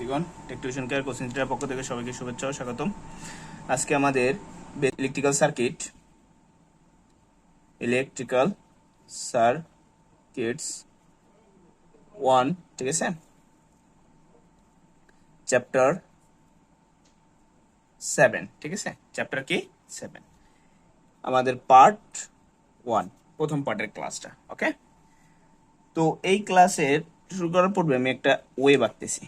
শিক্ষার্থীগণ, take tuition care coaching সেন্টারের পক্ষ থেকে সবাইকে শুভেচ্ছা ও স্বাগতম। আজকে আমাদের ইলেকট্রিক্যাল সার্কিটস 1, ঠিক আছে, চ্যাপ্টার 7, ঠিক আছে, চ্যাপ্টার কি 7, আমাদের পার্ট 1, প্রথম পার্টের ক্লাসটা। ওকে, তো এই ক্লাসের শুরু করার পূর্বে আমি একটা ওয়েভ আঁকতেছি,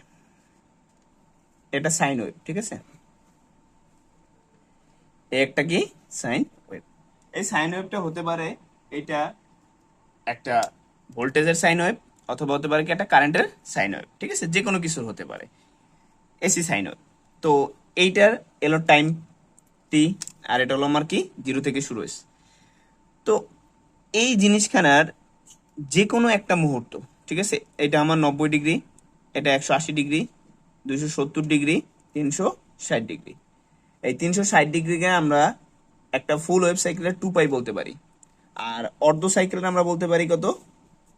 এটা সাইন ওয়েভ, ঠিক আছে, একটা কি সাইন ওয়েভ। এই সাইন ওয়েভটা হতে পারে এটা একটা ভোল্টেজের সাইন ওয়েভ, অথবা হতে পারে কি একটা কারেন্টের সাইন ওয়েভ, ঠিক আছে, যে কোনো কিছুর হতে পারে, এসি সাইন ওয়েভ। তো এইটার এলো টাইম টি, আর এটা হলো আমার কি 0 থেকে শুরু হয়েছে। তো এই জিনিসখানার যে কোনো একটা মুহূর্ত, ঠিক আছে, এটা আমার 90 ডিগ্রি, এটা 180 ডিগ্রি, 270 ডিগ্রি, 360 ডিগ্রি। এই 360 ডিগ্রিকে আমরা একটা ফুল ওয়েভ সাইকেলের 2 পাই বলতে পারি, আর অর্ধ সাইকেলের আমরা বলতে পারি কত,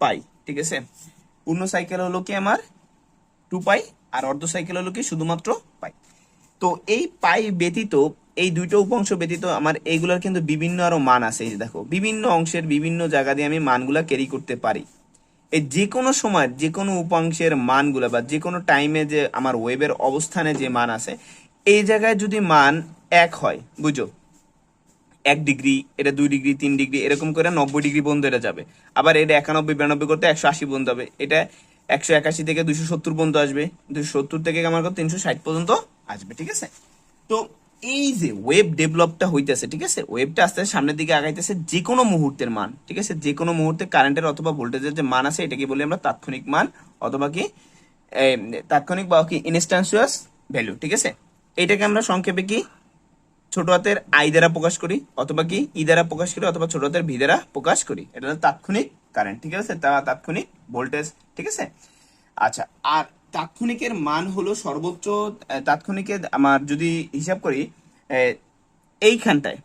পাই, ঠিক আছে। পূর্ণ সাইকেল হলো কি আমার 2 পাই, আর অর্ধ সাইকেল হলো কি শুধুমাত্র পাই। তো এই পাই ব্যতীত, এই দুইটা উপাংশ ব্যতীত আমার এইগুলোর কিন্তু বিভিন্ন আরো মান আছে। এই যে দেখো, বিভিন্ন অংশের বিভিন্ন জায়গা দিয়ে আমি মানগুলা ক্যারি করতে পারি। এই যে কোনো সময় যে কোনো উপাংশের মানগুলা বা যে কোনো টাইমে যে আমার ওয়েবের অবস্থানে যে মান আছে, এই জায়গায় যদি মান 1 হয়, বুঝো, 1 ডিগ্রি, এটা 2 ডিগ্রি, 3 ডিগ্রি, এরকম করে 90 ডিগ্রি পর্যন্ত এটা যাবে। আবার এটা 91, 92 করতে 180 পর্যন্ত যাবে। এটা 181 থেকে 270 পর্যন্ত আসবে, 270 থেকে আমার কত 360 পর্যন্ত আসবে, ঠিক আছে। তো এই যে ওয়েব ডেভেলপটা হইতেছে, ঠিক আছে, ওয়েবটা আস্তে আস্তে সামনের দিকে আগাইতেছে যে কোনো মুহূর্তের মান, ঠিক আছে, যে কোনো মুহূর্তে কারেন্টের অথবা ভোল্টেজের যে মান আছে এটাকে বলি আমরা তাৎক্ষণিক মান, অথবা কি তাৎক্ষণিক বা কি ইনস্ট্যান্সিয়াস ভ্যালু, ঠিক আছে। এটাকে আমরা সংক্ষেপে কি ছোট হাতের আই দ্বারা প্রকাশ করি, অথবা কি ই দ্বারা প্রকাশ করি, অথবা ছোট হাতের ভি দ্বারা প্রকাশ করি। এটা হলো তাৎক্ষণিক কারেন্ট, ঠিক আছে, তাৎক্ষণিক ভোল্টেজ, ঠিক আছে। আচ্ছা, আর তাৎক্ষণিকের মান হলো সর্বোচ্চ, তাৎক্ষণিকের আমার যদি হিসাব করি এইখানটায়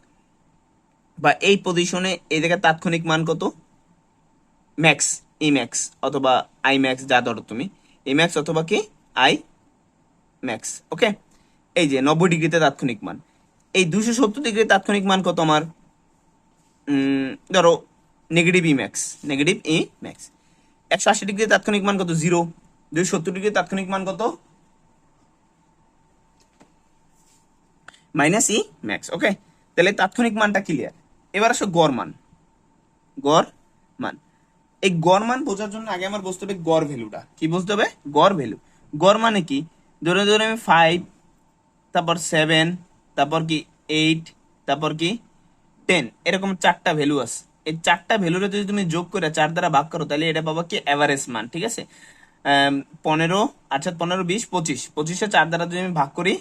বা এই পজিশনে, এই জায়গায় তাৎক্ষণিক মান কত, ম্যাক্স, ই ম্যাক্স অথবা আই ম্যাক্স, যা ধরো তুমি, ই ম্যাক্স অথবা কি আই ম্যাক্স। ওকে, এই যে 90 ডিগ্রিতে তাৎক্ষণিক মান, এই 270 ডিগ্রি তাৎক্ষণিক মান কত আমার, ধরো নেগেটিভ ই ম্যাক্স, নেগেটিভ ই ম্যাক্স। 180 ডিগ্রি তাৎক্ষণিক মান কত, 0। 270 ডিগ্রি তাৎক্ষণিক মান কত, মাইনাস ই ম্যাক্স। ওকে, তাহলে তাৎক্ষণিক মানটা ক্লিয়ার। এবার আসো গড় মান। গড় মান, এই গড় মান বোঝার জন্য আগে আমার বুঝতে হবে গড় ভ্যালুটা কি, বুঝতে হবে গড় ভ্যালু। গড় মানে কি, ধরে ধরে আমি 5, তারপর 7, তারপর কি 8, তারপর কি 10, এরকম 4টা ভ্যালু আছে। এই 4টা ভ্যালুরে যদি তুমি যোগ করে 4 দ্বারা ভাগ করো, তাহলে এটা পাবা কি এভারেজ মান, ঠিক আছে। 15, আচ্ছা 15, 20, 25, 25-এ 4 দ্বারা যদি আমি ভাগ করি,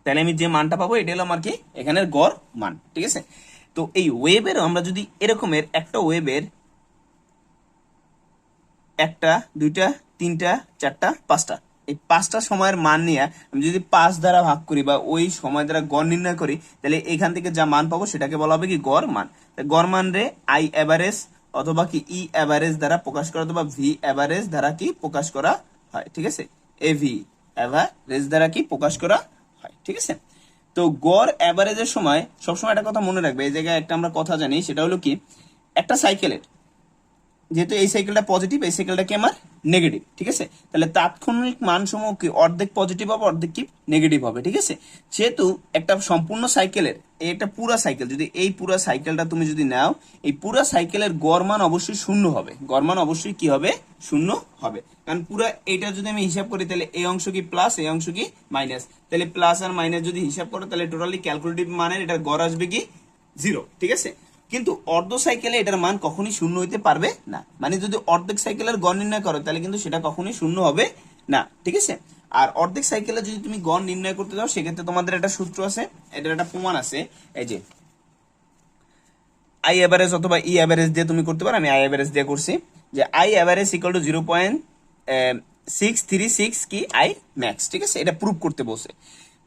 তাহলে আমি যে মানটা পাবো এটা হলো আমার কি এখানের গড় মান, ঠিক আছে। তো এই ওয়েবের আমরা যদি এরকমের একটা ওয়েবের 1টা 2টা 3টা 4টা 5টা, এই 5টা সময়ের মান নিয়ে আমি যদি 5 দ্বারা ভাগ করি বা ওই সময় দ্বারা গড় নির্ণয় করি, তাহলে এখান থেকে যা মান পাবো সেটাকে বলা হবে কি গড় মান। গড় মান রে আই এভারেজ অথবা কি ই এভারেজ দ্বারা প্রকাশ করা, অথবা ভি এভারেজ দ্বারা কি প্রকাশ করা হয়, ঠিক আছে, এ ভি এভারেজ দ্বারা কি প্রকাশ করা হয়, ঠিক আছে। তো গড় এভারেজের সময় সবসময় একটা কথা মনে রাখবে, এই জায়গায় একটা আমরা কথা জানি, সেটা হলো কি একটা সাইকেলের, যেহেতু এই সাইকেলটা পজিটিভ, এই সাইকেলটা কি আমার নেগেটিভ, ঠিক আছে, তাহলে তাৎক্ষণিক মান সমূহ কি অর্ধেক পজিটিভ হবে, অর্ধেক কি নেগেটিভ হবে, ঠিক আছে। যেহেতু একটা সম্পূর্ণ সাইকেলের, এই একটা পুরা সাইকেল, যদি এই পুরা সাইকেলটা তুমি যদি নাও, এই পুরা সাইকেলের গড় মান অবশ্যই শূন্য হবে, গড় মান অবশ্যই কি হবে, শূন্য হবে। কারণ পুরা এইটা যদি আমি হিসাব করি, তাহলে এই অংশ কি প্লাস, এই অংশ কি মাইনাস, তাহলে প্লাস আর মাইনাস যদি হিসাব করো, তাহলে টোটালি ক্যালকুলেটিভ মানের এটার গড় আসবে কি 0, ঠিক আছে। কিন্তু অর্ধ সাইকেলে এটার মান কখনোই শূন্য হইতে পারবে না, মানে যদি অর্ধেক সাইকেলের গড় নির্ণয় করো, তাহলে কিন্তু সেটা কখনোই শূন্য হবে না, ঠিক আছে। আর অর্ধেক সাইকেলে যদি তুমি গড় নির্ণয় করতে যাও, সেক্ষেত্রে তোমাদের একটা সূত্র আছে, এটার একটা প্রমাণ আছে, এই যে আই এভারেজ অথবা ই এভারেজ দিয়ে তুমি করতে পারো, আমি আই এভারেজ দিয়ে করছি, যে আই এভারেজ ইকুয়াল টু 0.636 কি আই ম্যাক্স, ঠিক আছে, এটা প্রুভ করতে বসে।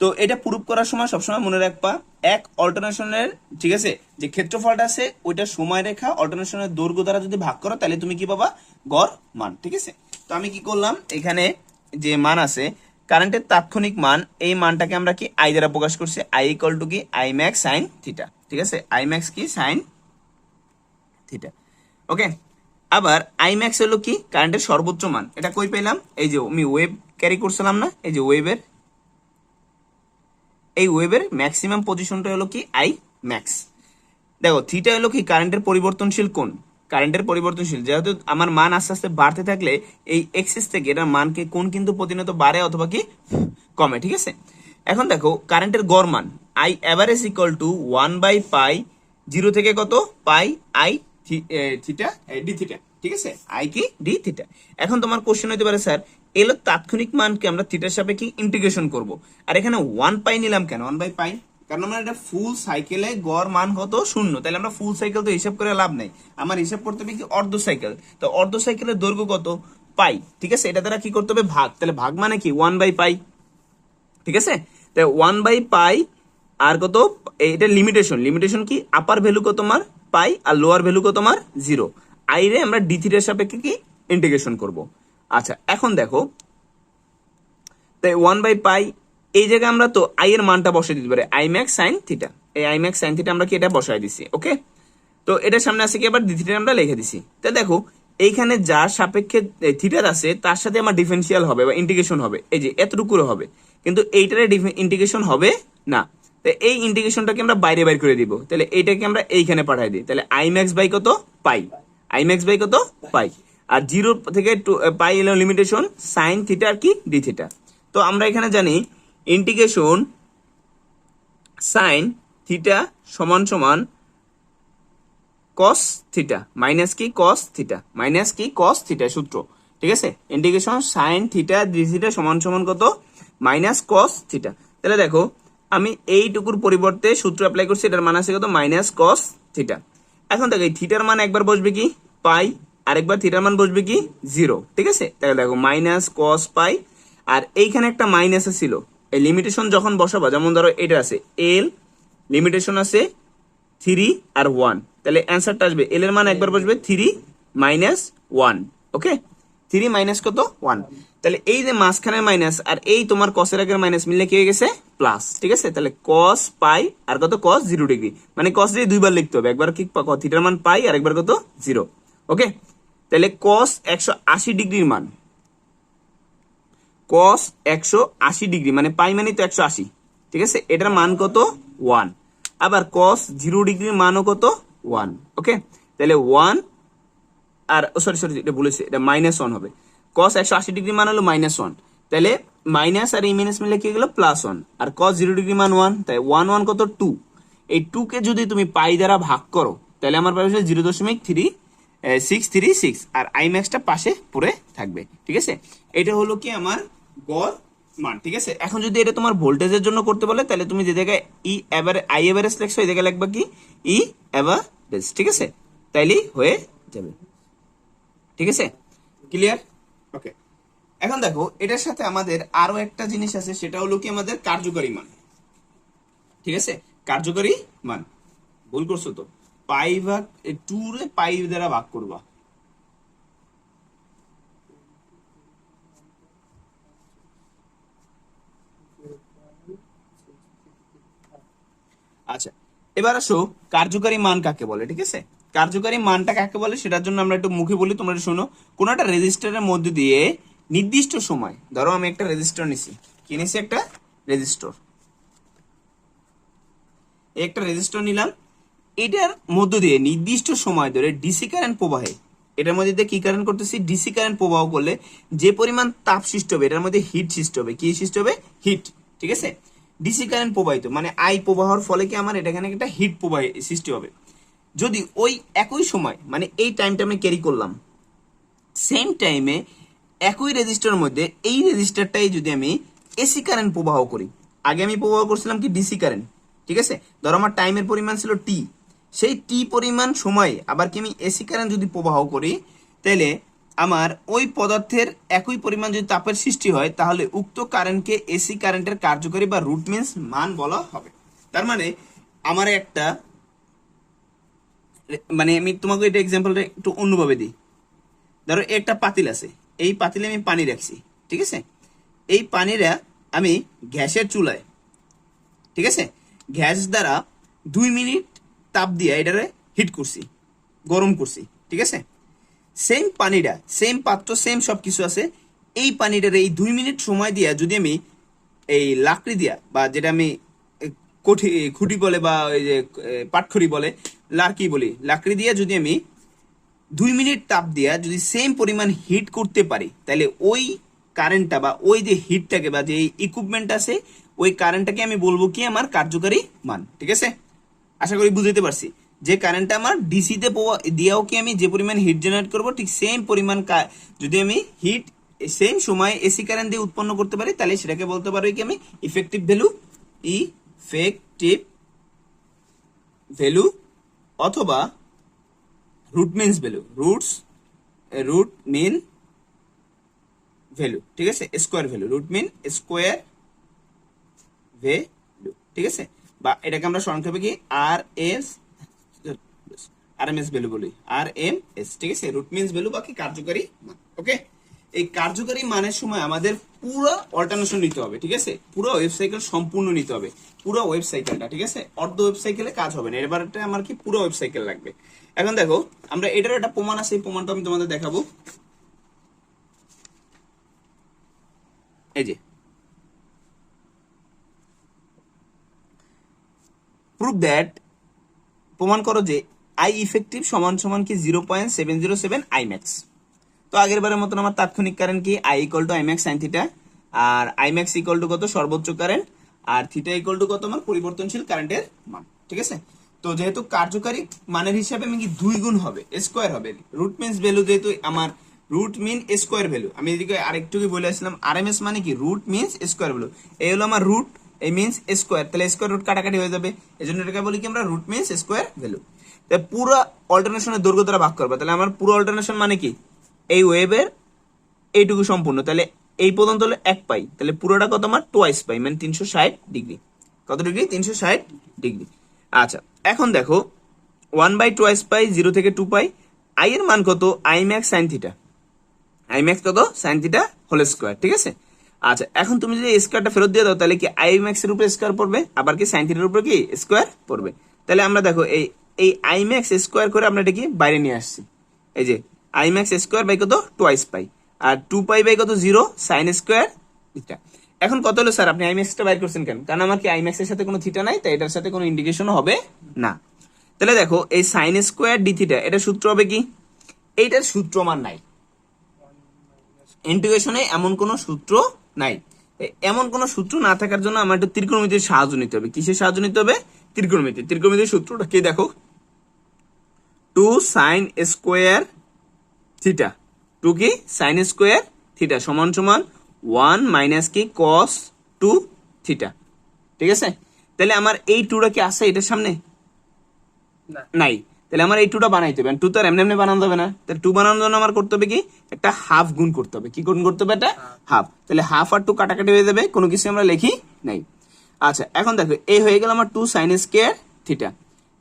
তো এটা প্রুভ করার সময় সবসময় মনে রাখবা, এক অল্টারনেশনের, ঠিক আছে, যে ক্ষেত্রফলটা আছে ওইটা সময় রেখা অল্টারনেশনের দৈর্ঘ্য দ্বারা যদি ভাগ করো, তাহলে তুমি কি পাবা গড় মান, ঠিক আছে। তো আমি কি করলাম, এখানে যে মান আছে কারেন্টের তাৎক্ষণিক মান, এই মানটাকে আমরা কি আই দ্বারা প্রকাশ করছি, আই ইকুয়াল টু কি আই ম্যাক্স সাইন থিটা, ঠিক আছে, আই ম্যাক্স কি সাইন থিটা। ওকে, আবার আই ম্যাক্স হলো কি কারেন্টের সর্বোচ্চ মান, এটা কই পেলাম, এই যে আমি ওয়েভ ক্যারি করছিলাম না, এই যে ওয়েভের, এই ওয়েভের ম্যাক্সিমাম পজিশনটা হলো কি আই ম্যাক্স। দেখো থিটা হলো কি কারেন্টের পরিবর্তনশীল কোণ, কারেন্টের পরিবর্তনশীল, যেহেতু আমার মান আস্তে আস্তে বাড়তে থাকলে এই এক্সিস থেকে এটার মানকে কোণ কিন্তু প্রতিনিয়ত বাড়ে অথবা কি কমে, ঠিক আছে। এখন দেখো কারেন্টের গড় মান আই অ্যাভারেজ ইকুয়াল টু 1/পাই 0 থেকে কত পাই আই থিটা ডি থিটা, ঠিক আছে, আই কি ডি থিটা। এখন তোমার কোশ্চেন হতে পারে স্যার এলো তাৎক্ষণিক মানকে আমরা থিটার সাপেক্ষে ইন্টিগ্রেশন করব, আর এখানে 1 পাই নিলাম কেন, 1/পাই, কারণ আমরা এটা ফুল সাইকেলে গড় মান কত 0, তাহলে আমরা ফুল সাইকেল তো হিসাব করে লাভ নাই, আমার হিসাব করতে হবে কি অর্ধ সাইকেল, তো অর্ধ সাইকেলের দৈর্ঘ্য কত পাই, ঠিক আছে, এটা দ্বারা কি করতে হবে ভাগ, তাহলে ভাগ মানে কি 1/পাই, ঠিক আছে, তাই 1/পাই আর কত, এটা লিমিটেশন, লিমিটেশন কি আপার ভ্যালু কত তোমার পাই আর লোয়ার ভ্যালু কত তোমার 0, আই রে আমরা ডি থিটার সাপেক্ষে কি ইন্টিগ্রেশন করব। আচ্ছা এখন দেখো, তাই 1/পাই এই জায়গায় আমরা তো আই এর মানটা বসাই দিতে পারি আই ম্যাক্স সাইন থিটা, এই আই ম্যাক্স সাইন থিটা আমরা কি এটা বসাই দিছি, ওকে। তো এটার সামনে আছে কি আবার ডি থিটা আমরা লিখে দিছি, তো দেখো এইখানে যার সাপেক্ষে থিটার আছে তার সাথে আমার ডিফারেন্সিয়াল হবে বা ইন্টিগ্রেশন হবে, এই যে এতটুকু হবে, কিন্তু এইটারে ইন্টিগ্রেশন হবে না, তো এই ইন্টিগ্রেশনটাকে আমরা বাইরে বাইর করে দিব, তাহলে এইটাকে আমরা এইখানে পাঠাই দিই, তাহলে আই ম্যাক্স বাই কত পাই, আই ম্যাক্স বাই কত পাই, আর 0 থেকে পাই এলো লিমিটেশন সাইন থিটা আর কি ডি থিটা। তো আমরা এখানে জানি ইন্টিগ্রেশন সাইন থিটা সমান সমান কস থিটা মাইনাস কি কস থিটা, মাইনাস কি কস থিটা সূত্র, ঠিক আছে, integration sine theta D theta সমান সমান কত মাইনাস কস থিটা। তাহলে দেখো আমি এইটুকুর পরিবর্তে সূত্র অ্যাপ্লাই করছি, এটার মান আছে কত মাইনাস কস থিটা। এখন দেখো এই থিটার মান একবার বসবে কি পাই, আরেকবার থিটার মান বসবে কি 0, ঠিক আছে, তাহলে দেখো মাইনাস কস পাই, আর এইখানে একটা মাইনাস ছিল, এই লিমিটেশন যখন বসাবা, যেমন ধরো এটা আছে এল, লিমিটেশন আছে 3 আর 1, তাহলে অ্যান্সারটা আসবে এল এর মান একবার বসবে 3 মাইনাস 1, ওকে, 3 মাইনাস কত 1, তাহলে এই যে মাঝখানের মাইনাস আর এই তোমার কসের আগের মাইনাস মিললে কি হয়ে গেছে প্লাস, ঠিক আছে, তাহলে কস পাই আর কত কস 0 ডিগ্রি, মানে কস দিয়ে দুইবার লিখতে হবে, একবার কি থিটার মান পাই আর একবার কত 0, ওকে। তাহলে কস 180 ডিগ্রির মান, কস 180 ডিগ্রি মানে পাই মানে তো 180, ঠিক আছে, এটার মান কত 1, আবার কস 0 ডিগ্রির মানও কত 1, ওকে, তাহলে 1 আর সরি সরি এটা বলেছি, এটা -1 হবে, কস 180 ডিগ্রি মান হলো -1, তাহলে মাইনাস আর এই মাইনাস মিলে কি গেল +1, আর কস 0 ডিগ্রি মান 1, তাই 1 1 কত 2, এই 2 কে যদি তুমি পাই দ্বারা ভাগ করো তাহলে আমার পাবে 0.3636, আর আই ম্যাক্সটা পাশে পড়ে থাকবে, ঠিক আছে, এটা হলো কি আমার গড় মান, ঠিক আছে। এখন যদি এটা তোমার ভোল্টেজের জন্য করতে বলে তাহলে তুমি যে জায়গায় আই এভারেজ লিখছো এই জায়গায় লিখবা কি ই এভারেজ, ঠিক আছে, তাইলেই হয়ে যাবে, ঠিক আছে, ক্লিয়ার, ওকে। এখন দেখো এটার সাথে আমাদের আরো একটা জিনিস আছে, সেটা হলো কি আমাদের কার্যকরী মান, ঠিক আছে, কার্যকরী মান, ভুল করছো তো, পাই ভাগ 2 রে পাই দ্বারা ভাগ করবা, আচ্ছা এবার আসো কার্যকারী মান কাকে বলে, ঠিক আছে, কার্যকারী মানটা কাকে বলে সেটার জন্য আমরা একটু মুখে বলি, তোমরা শুনো। কোন একটা রেজিস্টারের মধ্যে দিয়ে নির্দিষ্ট সময়, ধরো আমি একটা রেজিস্টার নিছি, কি নিছি একটা রেজিস্টার, একটা রেজিস্টার নিলাম, এটার মধ্য দিয়ে নির্দিষ্ট সময় ধরে ডিসি কারেন্ট প্রবাহে, এটার মধ্যে দিয়ে কি কারেন্ট করতেছি ডিসি কারেন্ট প্রবাহ করলে যে পরিমাণ তাপ সৃষ্টি হবে এটার মধ্যে হিট সৃষ্টি হবে, কি সৃষ্টি হবে হিট, ঠিক আছে, ডিসি কারেন্ট প্রবাহিত মানে আই প্রবাহর ফলে কি আমার এখানে একটা হিট প্রবাহ সৃষ্টি হবে। যদি ওই একই সময় মানে এই টাইমটা আমি ক্যারি করলাম, সেম টাইমে একই রেজিস্টারের মধ্যে এই রেজিস্টারটাই যদি আমি এসি কারেন্ট প্রবাহ করি, আগে আমি প্রবাহ করছিলাম কি ডিসি কারেন্ট, ঠিক আছে, ধরো আমার টাইমের পরিমাণ ছিল টি, সেই টি পরিমাণ সময় আবার কি আমি এসি কারেন্ট যদি প্রবাহ করি, তাহলে আমার ওই পদার্থের একই পরিমাণ যদি তাপের সৃষ্টি হয় তাহলে উক্ত কারেন্টকে এসি কারেন্টের কার্যকরী বা রুট মিনস মান বলা হবে। তার মানে আমার একটা, মানে আমি তোমাকে এটা এক্সাম্পলটা একটু অন্যভাবে দিই, ধরো একটা পাতিল আছে, এই পাতিলে আমি পানি রাখছি, ঠিক আছে, এই পানিটা আমি গ্যাসের চুলায়, ঠিক আছে, গ্যাস দ্বারা 2 মিনিট তাপ দিয়ে এটারে হিট করছি, গরম করছি, ঠিক আছে। সেম পানিটা, সেম পাত্র, সেম সব কিছু আছে, এই পানিটার এই 2 মিনিট সময় দিয়া যদি আমি এই লাকড়ি দিয়া, বা যেটা আমি খুঁটি বলে, বা ওই যে পাটখড়ি বলে, লাকড়ি বলি, লাকড়ি দিয়া যদি আমি 2 মিনিট তাপ দিয়া যদি সেম পরিমাণ হিট করতে পারি, তাহলে ওই কারেন্টটা বা ওই যে হিটটাকে বা যে ইকুইপমেন্ট আছে ওই কারেন্টটাকে আমি বলবো কি আমার কার্যকারী মান, ঠিক আছে। আশা করি বুঝতে পারছি যে কারেন্টটা আমার ডিসিতে দিয়েও কি আমি যে পরিমাণ হিট জেনারেট করব, ঠিক সেম পরিমাণ যদি আমি হিট সেম সময় এসি কারেন্ট দিয়ে উৎপন্ন করতে পারি, তাহলে সেটাকে বলতে পারি কি আমি ইফেক্টিভ ভ্যালু, ইফেক্টিভ ভ্যালু, অথবা root means value, root mean value, ঠিক আছে, square value, root mean square value, ঠিক আছে। বা এটাকে আমরা সংক্ষেপে কি আরএমএস ভ্যালু বলি, আরএমএস, ঠিক আছে, রুট মিনস ভ্যালু বা কি কার্যকারী মান। ওকে, এই কার্যকারী মানের সময় আমাদের পুরো অল্টারনেশন নিতে হবে, ঠিক আছে, পুরো ওয়েব সাইকেল সম্পূর্ণ নিতে হবে, পুরো ওয়েব সাইকেলটা, ঠিক আছে, অর্ধ ওয়েব সাইকেলে কাজ হবে না, এবারটা আমার কি পুরো ওয়েব সাইকেল লাগবে। এখন দেখো আমরা এটার একটা প্রমাণ আছে, এই প্রমাণটা আমি তোমাদের দেখাবো। এই যে প্রুভ দ্যাট, প্রমাণ করো যে আই ইফেক্টিভ সমান সমান কি 0.707 আই ম্যাক্স। তো আগের বারের মতন আমার তাৎক্ষণিক কারেন্ট কি I equal to I max sine theta, আর আই ম্যাক্স ইকুয়াল টু কত সর্বোচ্চ কারেন্ট, আর থিটা ইকুয়াল টু কত আমার পরিবর্তনশীল কারেন্টের মান, ঠিক আছে। তো যেহেতু কার্যকারী মানের হিসাবে আমি কি 2 গুণ হবে, স্কোয়ার হবে, রুট মিনস ভ্যালু, যেহেতু আমার রুট মিন স্কোয়ার ভ্যালু, আমি এদিকে আরেকটু কি বলে আসলাম, আরএমএস মানে কি রুট মিনস স্কোয়ার ভ্যালু, এই হলো আমার রুট, এই মিনস স্কোয়ার, তাহলে স্কোয়ার রুট কাটাকাটি হয়ে যাবে, এই জন্য এটাকে বলি কি আমরা রুট মিনস স্কোয়ার ভ্যালু। তাহলে পুরো অল্টারনেশনের দৈর্ঘ্য দ্বারা ভাগ করবে, তাহলে আমার পুরো অল্টারনেশন মানে কি এই ওয়েভের এইটুকু সম্পূর্ণ, তাহলে এই পর্যন্ত হলো 1 পাই, তাহলে পুরোটা কত আমার টোয়াইস পাই, মানে 360 ডিগ্রি, কত ডিগ্রি 360 ডিগ্রি। আচ্ছা এখন দেখো 1/2 পাই, 0 থেকে 2 পাই, আই এর মান কত, I max sine theta, I max কত সাইন থিটা হোল স্কোয়ার, ঠিক আছে। আচ্ছা এখন তুমি যদি স্কোয়ারটা ফেরত দিয়ে দাও, তাহলে কি আই ম্যাক্স এর উপরে স্কোয়ার পড়বে, আবার কি সাইন থিটার উপরে কি স্কোয়ার পড়বে, তাহলে আমরা দেখো এই এই আই ম্যাক্স স্কোয়ার করে আমরা এটা কি বাইরে নিয়ে আসছি, এই যে আই ম্যাক্স স্কোয়ার বাই কত টোয়াইস পাই, আর 2 পাই বাই কত 0 সাইন স্কোয়ার থিটা। এখন কত হলো স্যার আপনি আই ম্যাক্সটা বাইর করছেন কেন, কারণ আমার কি আই ম্যাক্স এর সাথে কোনো থিটা নাই, তাই এটার সাথে কোনো ইন্ডিকেশন হবে না। তাহলে দেখো এই সাইন স্কোয়ার ডি থিটা, এটা সূত্র হবে কি, এইটার সূত্র মান নাই, ইন্টিগ্রেশনে এমন কোন সূত্র নাই, এমন কোন সূত্র না থাকার জন্য আমার একটু ত্রিকোণমিতির সাহায্য নিতে হবে। কিসের সাহায্য নিতে হবে, ত্রিকোণমিতি, ত্রিকোণমিতির সূত্রটা কি দেখো, 2 সাইন স্কোয়ার থিটা, 2 কি সাইন স্কোয়ার থিটা সমান সমান 1 মাইনাস কি কস 2 থিটা, ঠিক আছে। তাহলে আমার এই 2টা কি আছে এটার সামনে, নাই, তাহলে আমার এই 2টা বানাইতে হবে, 2 তো আর এমনি এমনি বানানো যাবে না, তাহলে 2 বানানোর জন্য আমার করতে হবে কি একটা হাফ গুণ করতে হবে, কি গুণ করতে হবে, এটা হাফ, তাহলে হাফ আর 2 কাটাকাটি হয়ে যাবে, কোনো কিছু আমরা লিখি নাই। আচ্ছা এখন দেখো এই হয়ে গেল আমার 2 sine square theta,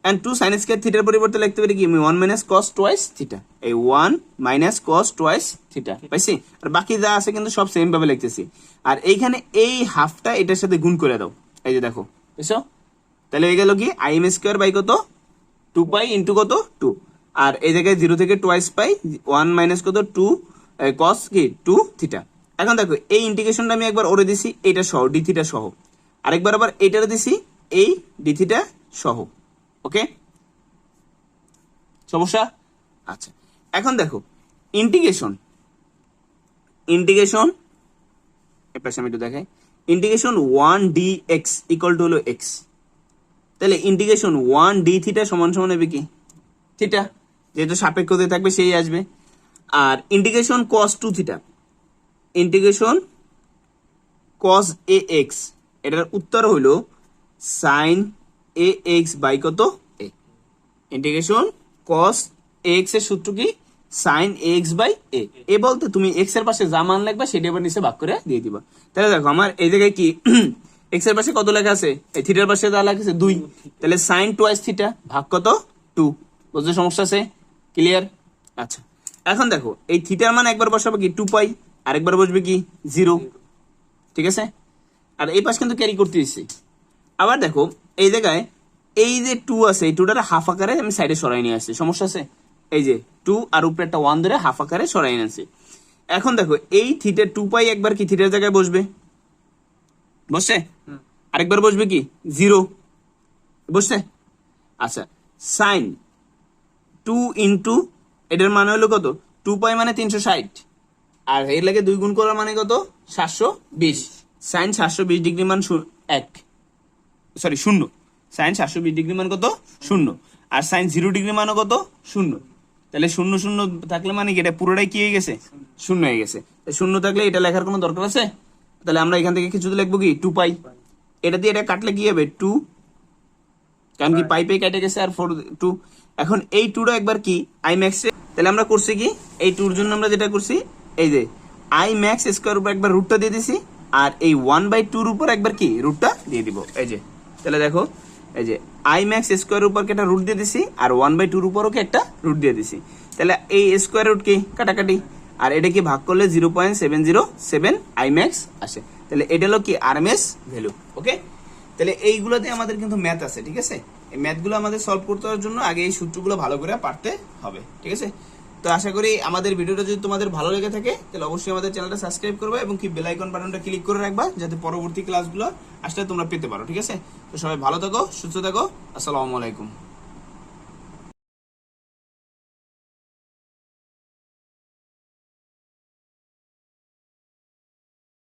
and 2 sine square থিটার পরিবর্তে লিখতে পারি কি আমি 1 মাইনাস cos টুয়াইস থিটা, এই 1 মাইনাস cos টুয়াইস থিটা পাইছি, আর বাকি যা আছে কিন্তু সব সেম ভাবে লিখতেছি, আর এইখানে এই হাফটা এটার সাথে গুণ করে দাও, এই যে দেখো বুঝছো, তাহলে হয়ে গেল কি আই এম স্কয়ার বাই কত 2 পাই ইন্টু কত 2, আর এই জায়গায় 0 থেকে টুয়াইস পাই 1 মাইনাস কত 2 cos কি 2 থিটা। এখন দেখো এই ইন্টিগ্রেশনটা আমি একবার ওরে দিছি এটা সহ ডি থিটা সহ, আরেকবার আবার এইটারে দিছি এই ডি থিটা সহ, ওকে সমস্যা। আচ্ছা এখন দেখো ইন্টিগ্রেশন, ইন্টিগ্রেশন এর পাশে আমি একটু দেখাই, ইন্টিগ্রেশন 1 dx ইকুয়াল টু হলো x, তাহলে ইন্টিগ্রেশন 1 d থিটা সমান সমান হবে কি থিটা, যেহেতু সাপেক্ষতে থাকবে সেই আসবে, আর integration cos 2 theta, integration cos ax, এটার উত্তর হলো sin ax বাই কত a, ইন্টিগ্রেশন cos ax এর সূত্র কি sin ax বাই a, এ বলতে তুমি x এর পাশে যা মান লিখবা সেটা এবার নিচে ভাগ করে দিয়ে দিবা, তাহলে দেখো আমার এই জায়গায় কি x এর পাশে কত লেখা আছে, এই থিটার পাশে যা লেখা আছে 2, তাহলে sin টুয়াইস থিটা ভাগ কত 2, বুঝতে সমস্যা আছে, ক্লিয়ার। আচ্ছা এখন দেখো এই থিটার মান একবার বসাবে কি 2 পাই, আরেকবার বসবে কি 0, ঠিক আছে, আর এই পাশ কিন্তু ক্যারি করতে দিচ্ছি। আবার দেখো এই জায়গায় এই যে 2 আছে, এই 2টার হাফ আকারে আমি সাইডে সরাই নিয়ে আসছি, সমস্যা আছে? এই যে 2 আর উপরে একটা 1 ধরে হাফ আকারে সরাই নিয়ে আসছি। এখন দেখো এই থিটা 2 পাই একবার কি থিটার জায়গায় বসবে, বসছে? আরেকবার বসবে কি 0, বসছে? আচ্ছা, সাইন 2 ইন্টু এটার মানে হলো কত, 2 পাই মানে 360, আর এর লাগে 2 গুণ করার মানে কত, 720। সাইন 720 ডিগ্রি মান 0, সাইন 720 ডিগ্রি মান কত 0, আর সাইন 0 ডিগ্রি মানও কত 0। তাহলে 0 0 থাকলে মানে কি এটা পুরোটাই কি হয়ে গেছে, 0 হয়ে গেছে। 0 থাকলে এটা লেখার কোনো দরকার আছে? তাহলে আমরা এখান থেকে কিছু লিখবো কি 2 পাই, এটা দিয়ে এটা কাটলে কি হবে 2, কারণ কি পাই কেটে গেছে, আর 4 2। এখন এই 2টা একবার কি আই ম্যাক্স, তাহলে আমরা করছি কি এই 2 এর জন্য আমরা যেটা করছি, এই যে আই ম্যাক্স স্কয়ার উপর একবার রুটটা দিয়ে দিছি, আর এই 1/2 এর উপর একবার কি রুটটা দিয়ে দিব। এই যে তাহলে দেখো এই যে আই ম্যাক্স স্কয়ার উপর একটা রুট দিয়ে দিছি, আর 1/2 এর উপরও কি একটা রুট দিয়ে দিছি। তাহলে এই স্কয়ার রুট কি কাটাকাটি, আর এটা কি ভাগ করলে 0.707 আই ম্যাক্স আসে। তাহলে এটা হলো কি আরএমএস ভ্যালু। ওকে, তাহলে এইগুলোতে আমাদের কিন্তু ম্যাথ আছে, ঠিক আছে? এই ম্যাথগুলো আমাদের সলভ করতে হওয়ার জন্য আগে এই সূত্রগুলো ভালো করে পারতে হবে, ঠিক আছে? তো আশা করি আমাদের ভিডিওটা যদি তোমাদের ভালো লেগে থাকে তাহলে অবশ্যই আমাদের চ্যানেলটা সাবস্ক্রাইব করবে এবং কি বেল আইকন বাটনটা ক্লিক করে রাখবা, যাতে পরবর্তী ক্লাসগুলো আসলে তোমরা পেতে পারো, ঠিক আছে? তো সবাই ভালো থাকো, সুস্থ থাকো, আসসালামু আলাইকুম।